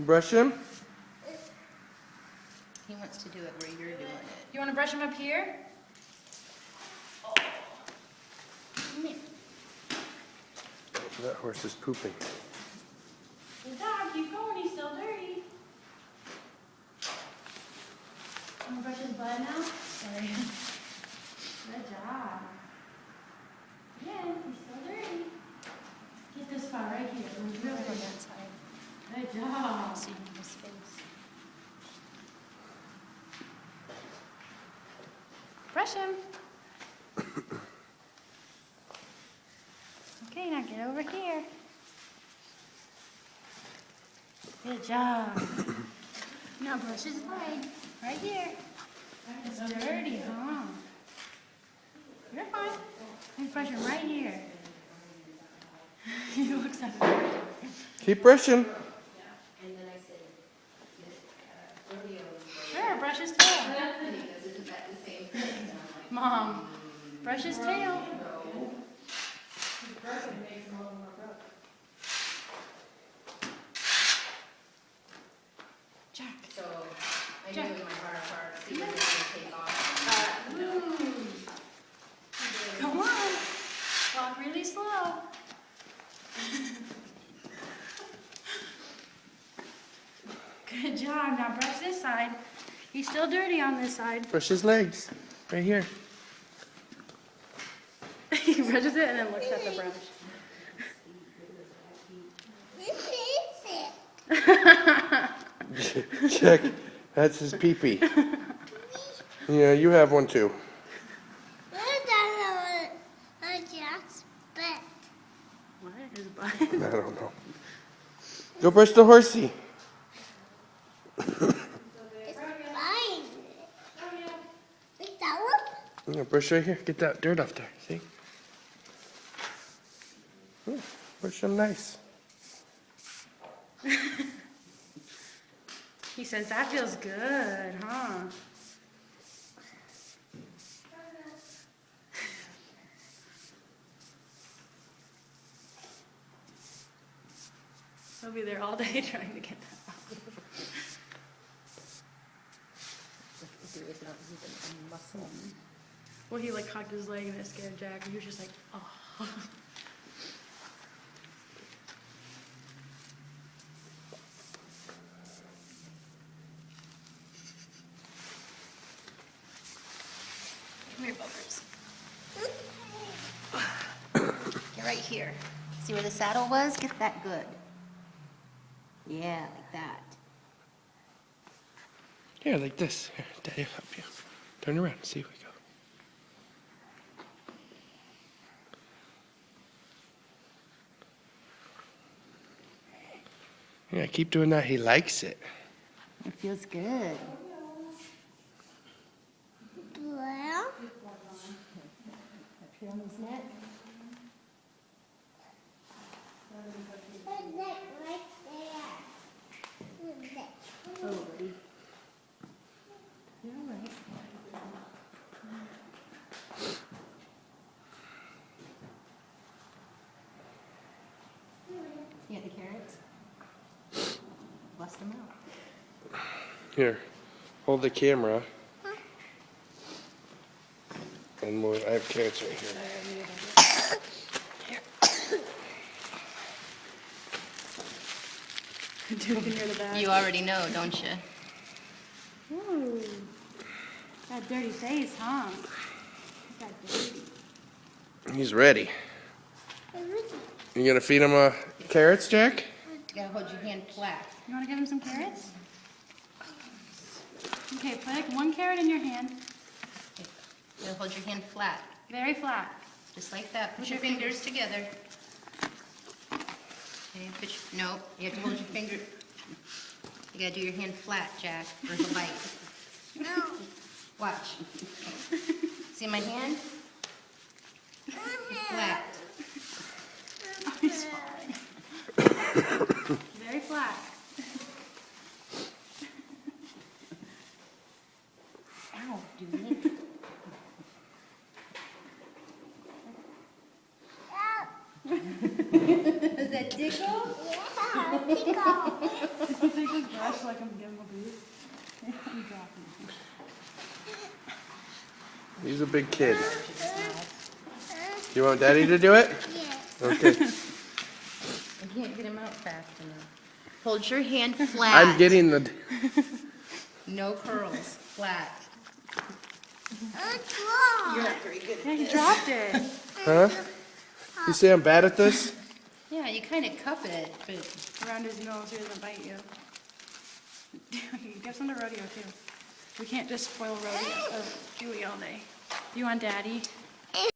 Brush him. He wants to do it where you're doing it. You want to brush him up here? That horse is pooping. Good dog, keep going, he's still dirty. Want to brush his butt now? Sorry. Good job. Again, he's still dirty. Get this far right here. Really On good. that side. Good job. See his face. Brush him. Okay, now get over here. Good job. Now brush his leg. Right here. It's dirty, huh? You're fine. And brush him right here. He looks at me. Keep brushing. Sure, brush his tail. Mom, brush his tail. Jack. So I knew Jack. in my heart of hearts he was going to take off. Come on. Walk really slow. Good job. Now brush this side. He's still dirty on this side. Brush his legs. Right here. He brushes it and then looks at the brush. Check. That's his pee-pee. Yeah, you have one too. What? His butt? I don't know. Go brush the horsey. Yeah, brush right here. Get that dirt off there. See? Brush him nice. He says that feels good, huh? He'll be there all day trying to get that off. It's not even a muscle. Well, he like cocked his leg and it scared Jack, and he was just like, oh. Come here, Buggers. Get right here. See where the saddle was? Get that good. Yeah, like that. Here, like this. Here, Daddy will help you. Turn around. See if we go. Yeah, keep doing that. He likes it. It feels good. Up here on his neck. Oh, buddy. You're all right. You got the carrots? Bust them out. Here, hold the camera. And more. I have carrots right here. Duke near the back. You already know, don't you? Ooh. That dirty face, huh? He got dirty. He's ready. You gonna feed him carrots, Jack? You gotta hold your hand flat. You want to give him some carrots? Okay, put one carrot in your hand. You gotta hold your hand flat. Very flat. Just like that. Put your fingers together. Okay, no, you have to hold your finger. You gotta do your hand flat, Jack, or he'll bite. No. Watch. See my hand? Flat. Oh, he's falling. Very flat. Ow, dude. Does that tickle? Yeah. Take his brush like I'm giving him a boost. You drop him. He's a big kid. You want Daddy to do it? Yes. Okay. I can't get him out fast enough. Hold your hand flat. I'm getting the. No curls, flat. It's wrong. You're not very good at Yeah, he this. dropped it. Huh? You say I'm bad at this? Yeah, you kind of cup it, but Around his nose, he doesn't bite you. He gets on the rodeo too. We can't just spoil rodeo, Dewey all day. You want Daddy?